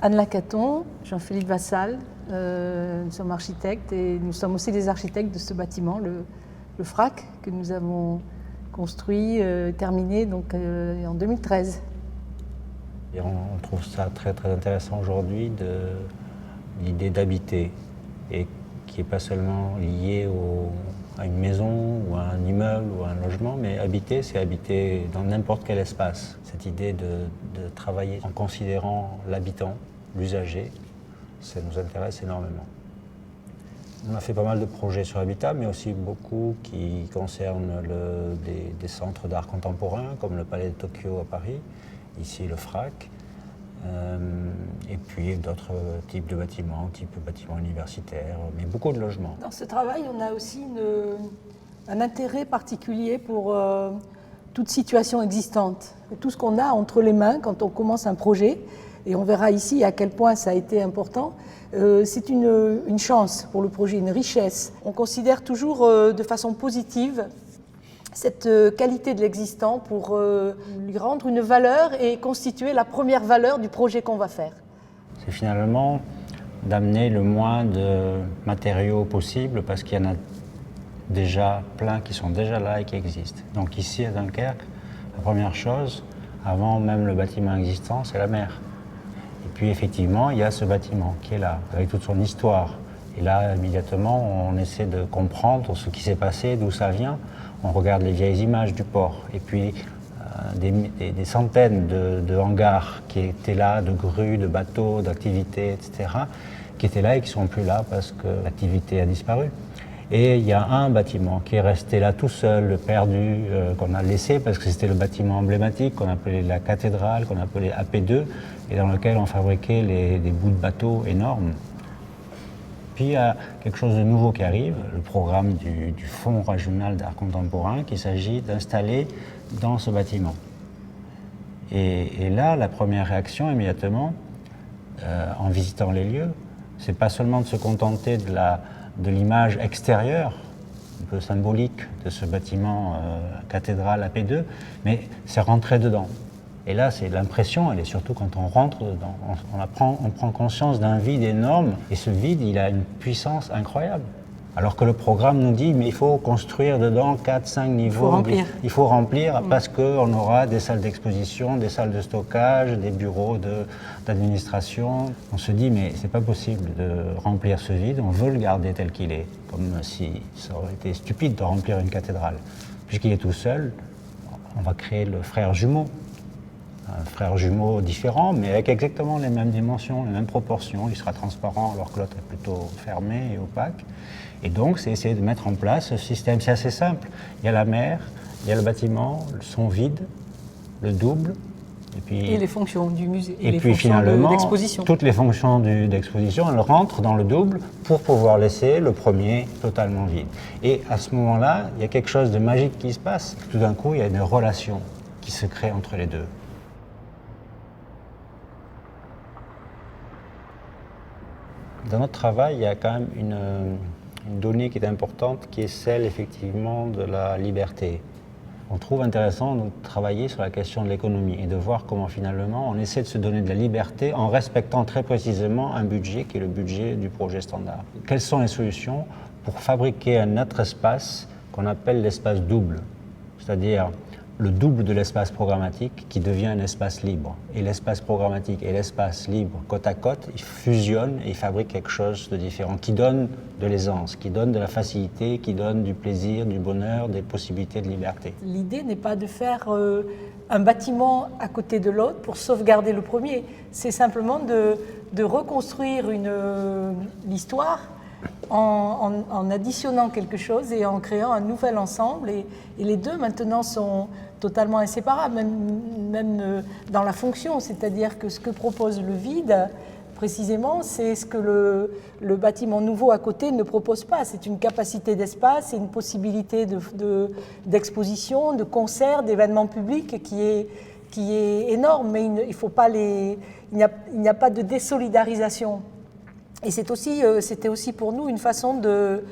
Anne Lacaton, Jean-Philippe Vassal, nous sommes architectes et nous sommes aussi les architectes de ce bâtiment, le FRAC, que nous avons construit, terminé donc, en 2013. Et on trouve ça très très intéressant aujourd'hui, l'idée d'habiter, et qui n'est pas seulement liée à une maison ou à un immeuble ou à un logement, mais habiter, c'est habiter dans n'importe quel espace. Cette idée de travailler en considérant l'habitant, l'usager, ça nous intéresse énormément. On a fait pas mal de projets sur l'habitat, mais aussi beaucoup qui concernent des centres d'art contemporain, comme le Palais de Tokyo à Paris, ici le FRAC, et puis d'autres types de bâtiments, type bâtiments universitaires, mais beaucoup de logements. Dans ce travail, on a aussi un intérêt particulier pour toute situation existante. Tout ce qu'on a entre les mains quand on commence un projet, et on verra ici à quel point ça a été important, c'est une chance pour le projet, une richesse. On considère toujours de façon positive cette qualité de l'existant pour lui rendre une valeur et constituer la première valeur du projet qu'on va faire. C'est finalement d'amener le moins de matériaux possible parce qu'il y en a déjà plein qui sont déjà là et qui existent. Donc ici à Dunkerque, la première chose, avant même le bâtiment existant, c'est la mer. Et puis effectivement, il y a ce bâtiment qui est là, avec toute son histoire. Et là, immédiatement, on essaie de comprendre ce qui s'est passé, d'où ça vient. On regarde les vieilles images du port. Et puis, des centaines de hangars qui étaient là, de grues, de bateaux, d'activités, etc., qui étaient là et qui ne sont plus là parce que l'activité a disparu. Et il y a un bâtiment qui est resté là tout seul, perdu, qu'on a laissé parce que c'était le bâtiment emblématique qu'on appelait la cathédrale, qu'on appelait AP2, et dans lequel on fabriquait des bouts de bateaux énormes. Puis il y a quelque chose de nouveau qui arrive, le programme du Fonds régional d'art contemporain qu'il s'agit d'installer dans ce bâtiment. Et là, la première réaction immédiatement, en visitant les lieux, c'est pas seulement de se contenter de l'image extérieure, un peu symbolique de ce bâtiment cathédrale AP2, mais c'est rentrer dedans. Et là, c'est l'impression, elle est surtout quand on rentre dedans, on prend conscience d'un vide énorme, et ce vide, il a une puissance incroyable. Alors que le programme nous dit, mais il faut construire dedans 4-5 niveaux. Il faut remplir. Il faut remplir parce qu'on aura des salles d'exposition, des salles de stockage, des bureaux d'administration. On se dit, mais c'est pas possible de remplir ce vide, on veut le garder tel qu'il est. Comme si ça aurait été stupide de remplir une cathédrale. Puisqu'il est tout seul, on va créer le frère jumeau. Un frère jumeau différent, mais avec exactement les mêmes dimensions, les mêmes proportions. Il sera transparent alors que l'autre est plutôt fermé et opaque. Et donc, c'est essayer de mettre en place ce système. C'est assez simple. Il y a la mer, il y a le bâtiment, son vide, le double. Et les fonctions du musée. Et puis finalement, d'exposition. Toutes les fonctions d'exposition, elles rentrent dans le double pour pouvoir laisser le premier totalement vide. Et à ce moment-là, il y a quelque chose de magique qui se passe. Tout d'un coup, il y a une relation qui se crée entre les deux. Dans notre travail, il y a quand même une donnée qui est importante, qui est celle effectivement de la liberté. On trouve intéressant de travailler sur la question de l'économie et de voir comment finalement on essaie de se donner de la liberté en respectant très précisément un budget qui est le budget du projet standard. Quelles sont les solutions pour fabriquer un autre espace qu'on appelle l'espace double, c'est-à-dire le double de l'espace programmatique qui devient un espace libre. Et l'espace programmatique et l'espace libre, côte à côte, ils fusionnent et ils fabriquent quelque chose de différent, qui donne de l'aisance, qui donne de la facilité, qui donne du plaisir, du bonheur, des possibilités de liberté. L'idée n'est pas de faire un bâtiment à côté de l'autre pour sauvegarder le premier. C'est simplement de reconstruire l'histoire en additionnant quelque chose et en créant un nouvel ensemble. Et les deux maintenant sont totalement inséparables, même dans la fonction. C'est-à-dire que ce que propose le vide, précisément, c'est ce que le bâtiment nouveau à côté ne propose pas. C'est une capacité d'espace et une possibilité d'exposition, de concert, d'événements publics qui est énorme. Mais il n'y a pas de désolidarisation. Et c'était aussi pour nous une façon de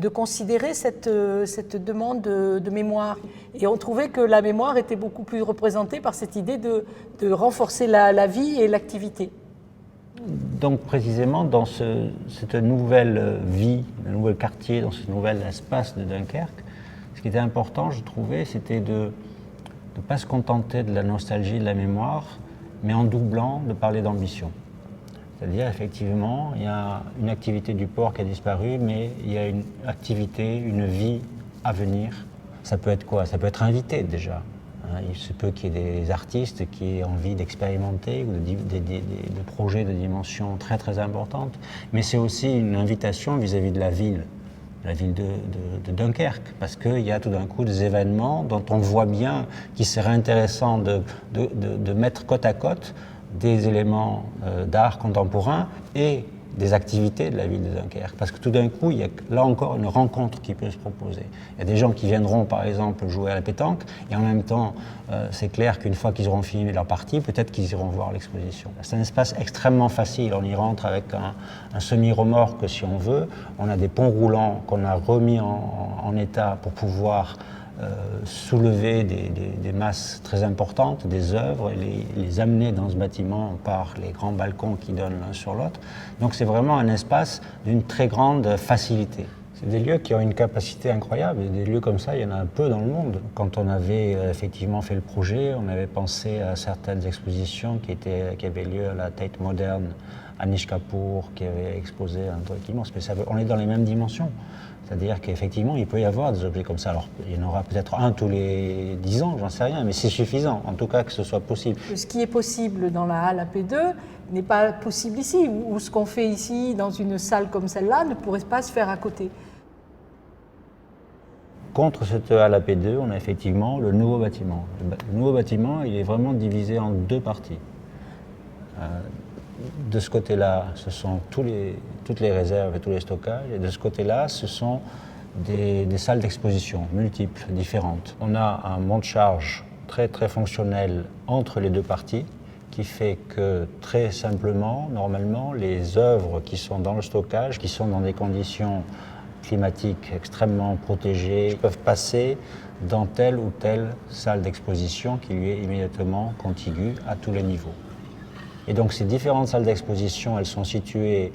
considérer cette demande de mémoire. Et on trouvait que la mémoire était beaucoup plus représentée par cette idée de renforcer la vie et l'activité. Donc précisément dans cette nouvelle vie, un nouvel quartier, dans ce nouvel espace de Dunkerque, ce qui était important, je trouvais, c'était de ne pas se contenter de la nostalgie, de la mémoire, mais en doublant, de parler d'ambition. C'est-à-dire, effectivement, il y a une activité du port qui a disparu, mais il y a une activité, une vie à venir. Ça peut être quoi? Ça peut être invité déjà. Il se peut qu'il y ait des artistes qui aient envie d'expérimenter ou de projets de dimension très très importante, mais c'est aussi une invitation vis-à-vis de la ville de Dunkerque, parce qu'il y a tout d'un coup des événements dont on voit bien qu'il serait intéressant de mettre côte à côte des éléments d'art contemporain et des activités de la ville de Dunkerque. Parce que tout d'un coup, il y a là encore une rencontre qui peut se proposer. Il y a des gens qui viendront, par exemple, jouer à la pétanque, et en même temps, c'est clair qu'une fois qu'ils auront fini leur partie, peut-être qu'ils iront voir l'exposition. C'est un espace extrêmement facile. On y rentre avec un semi-remorque, si on veut. On a des ponts roulants qu'on a remis en état pour pouvoir soulever des masses très importantes, des œuvres, et les amener dans ce bâtiment par les grands balcons qui donnent l'un sur l'autre. Donc c'est vraiment un espace d'une très grande facilité. C'est des lieux qui ont une capacité incroyable, et des lieux comme ça, il y en a un peu dans le monde. Quand on avait effectivement fait le projet, on avait pensé à certaines expositions qui avaient lieu à la Tate Moderne, à Nishkapur, qui avait exposé un truc immense, mais on est dans les mêmes dimensions. C'est-à-dire qu'effectivement, il peut y avoir des objets comme ça. Alors, il y en aura peut-être un tous les 10 ans, j'en sais rien, mais c'est suffisant, en tout cas, que ce soit possible. Ce qui est possible dans la halle AP2 n'est pas possible ici, ou ce qu'on fait ici dans une salle comme celle-là ne pourrait pas se faire à côté. Contre cette halle AP2, on a effectivement le nouveau bâtiment. Le nouveau bâtiment, il est vraiment divisé en deux parties. De ce côté-là, ce sont toutes les réserves et tous les stockages, et de ce côté-là, ce sont des salles d'exposition multiples, différentes. On a un monte-charge très très fonctionnel entre les deux parties, qui fait que très simplement, normalement, les œuvres qui sont dans le stockage, qui sont dans des conditions climatiques extrêmement protégées, peuvent passer dans telle ou telle salle d'exposition qui lui est immédiatement contiguë à tous les niveaux. Et donc ces différentes salles d'exposition, elles sont situées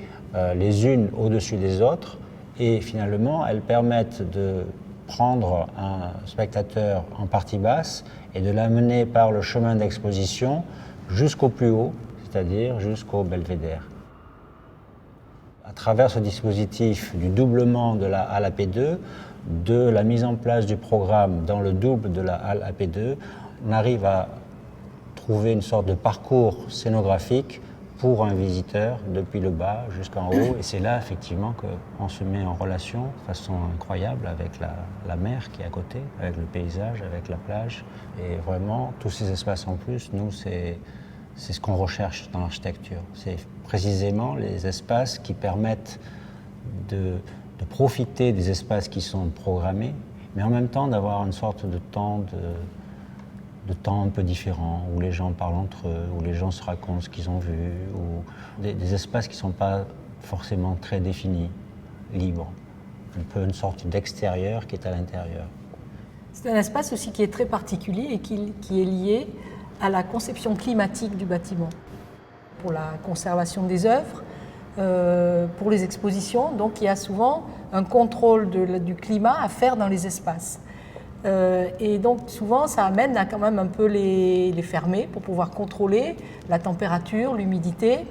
les unes au-dessus des autres, et finalement elles permettent de prendre un spectateur en partie basse et de l'amener par le chemin d'exposition jusqu'au plus haut, c'est-à-dire jusqu'au belvédère. À travers ce dispositif du doublement de la halle AP2, de la mise en place du programme dans le double de la halle AP2, on arrive à trouver une sorte de parcours scénographique pour un visiteur depuis le bas jusqu'en haut. Et c'est là effectivement qu'on se met en relation de façon incroyable avec la mer qui est à côté, avec le paysage, avec la plage. Et vraiment, tous ces espaces en plus, nous, c'est ce qu'on recherche dans l'architecture. C'est précisément les espaces qui permettent de profiter des espaces qui sont programmés, mais en même temps d'avoir une sorte de temps un peu différent, où les gens parlent entre eux, où les gens se racontent ce qu'ils ont vu, ou des espaces qui ne sont pas forcément très définis, libres. Un peu une sorte d'extérieur qui est à l'intérieur. C'est un espace aussi qui est très particulier et qui est lié à la conception climatique du bâtiment. Pour la conservation des œuvres, pour les expositions, donc il y a souvent un contrôle du climat à faire dans les espaces. Et donc souvent ça amène à quand même un peu les fermer pour pouvoir contrôler la température, l'humidité.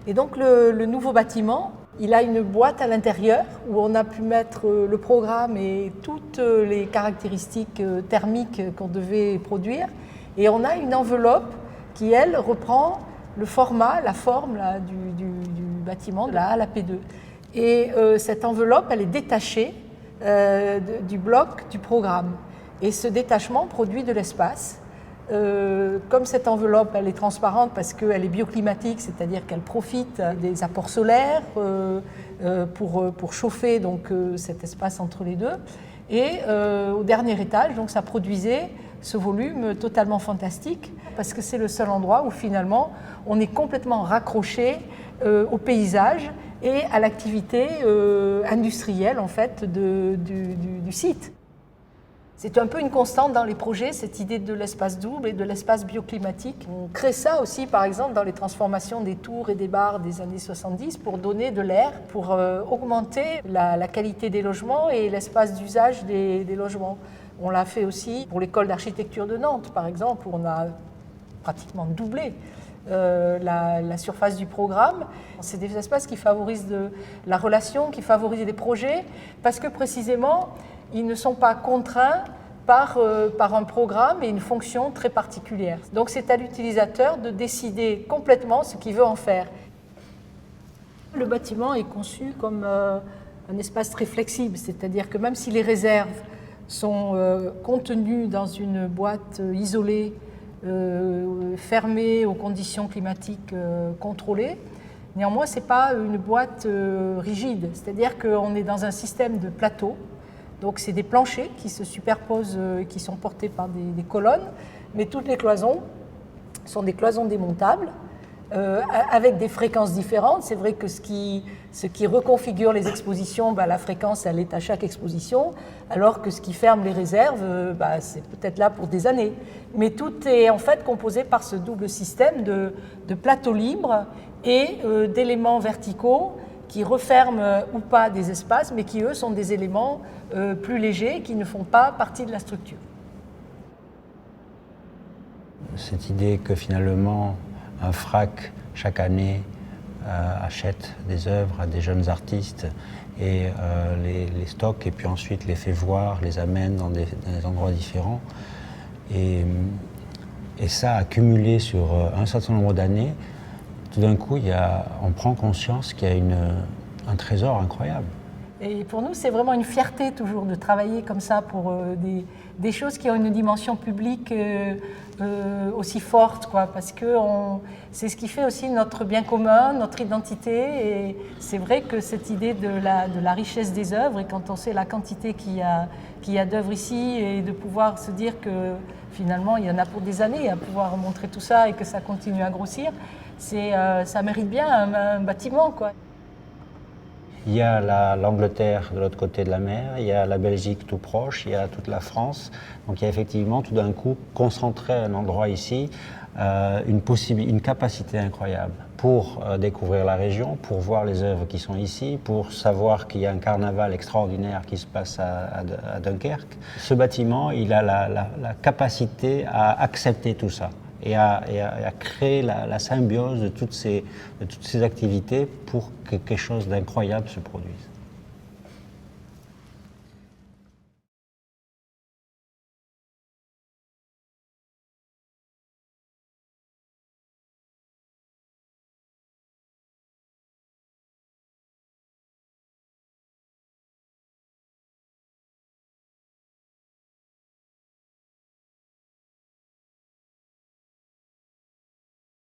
Et donc le nouveau bâtiment, il a une boîte à l'intérieur où on a pu mettre le programme et toutes les caractéristiques thermiques qu'on devait produire. Et on a une enveloppe qui, elle, reprend le format, la forme là, du bâtiment de la halle AP2. Et cette enveloppe, elle est détachée du bloc du programme. Et ce détachement produit de l'espace. Comme cette enveloppe, elle est transparente parce qu'elle est bioclimatique, c'est-à-dire qu'elle profite des apports solaires pour chauffer donc, cet espace entre les deux. Et au dernier étage, donc, ça produisait ce volume totalement fantastique parce que c'est le seul endroit où finalement on est complètement raccroché au paysage et à l'activité industrielle en fait, du site. C'est un peu une constante dans les projets, cette idée de l'espace double et de l'espace bioclimatique. On crée ça aussi, par exemple, dans les transformations des tours et des bars des années 70 pour donner de l'air, pour augmenter la qualité des logements et l'espace d'usage des logements. On l'a fait aussi pour l'école d'architecture de Nantes, par exemple, où on a pratiquement doublé la surface du programme. C'est des espaces qui favorisent la relation, qui favorisent les projets, parce que précisément, ils ne sont pas contraints par un programme et une fonction très particulière. Donc c'est à l'utilisateur de décider complètement ce qu'il veut en faire. Le bâtiment est conçu comme un espace très flexible, c'est-à-dire que même si les réserves sont contenues dans une boîte isolée, fermée aux conditions climatiques contrôlées, néanmoins ce n'est pas une boîte rigide, c'est-à-dire qu'on est dans un système de plateaux. Donc c'est des planchers qui se superposent, qui sont portés par des colonnes, mais toutes les cloisons sont des cloisons démontables avec des fréquences différentes. C'est vrai que ce qui reconfigure les expositions, la fréquence elle est à chaque exposition, alors que ce qui ferme les réserves, c'est peut-être là pour des années. Mais tout est en fait composé par ce double système de plateaux libres et d'éléments verticaux qui referment ou pas des espaces, mais qui, eux, sont des éléments plus légers, qui ne font pas partie de la structure. Cette idée que finalement, un FRAC, chaque année, achète des œuvres à des jeunes artistes et les stocke, et puis ensuite les fait voir, les amène dans des endroits différents. Et ça, accumulé sur un certain nombre d'années, tout d'un coup, on prend conscience qu'il y a un trésor incroyable. Et pour nous, c'est vraiment une fierté toujours de travailler comme ça pour des choses qui ont une dimension publique aussi forte, parce que c'est ce qui fait aussi notre bien commun, notre identité. Et c'est vrai que cette idée de la richesse des œuvres, et quand on sait la quantité qu'il y a d'œuvres ici, et de pouvoir se dire que finalement, il y en a pour des années à pouvoir montrer tout ça et que ça continue à grossir, ça mérite bien un bâtiment, Il y a l'Angleterre de l'autre côté de la mer, il y a la Belgique tout proche, il y a toute la France. Donc il y a effectivement tout d'un coup concentré à un endroit ici une capacité incroyable pour découvrir la région, pour voir les œuvres qui sont ici, pour savoir qu'il y a un carnaval extraordinaire qui se passe à Dunkerque. Ce bâtiment, il a la capacité à accepter tout ça et à créer la symbiose de toutes ces activités pour que quelque chose d'incroyable se produise.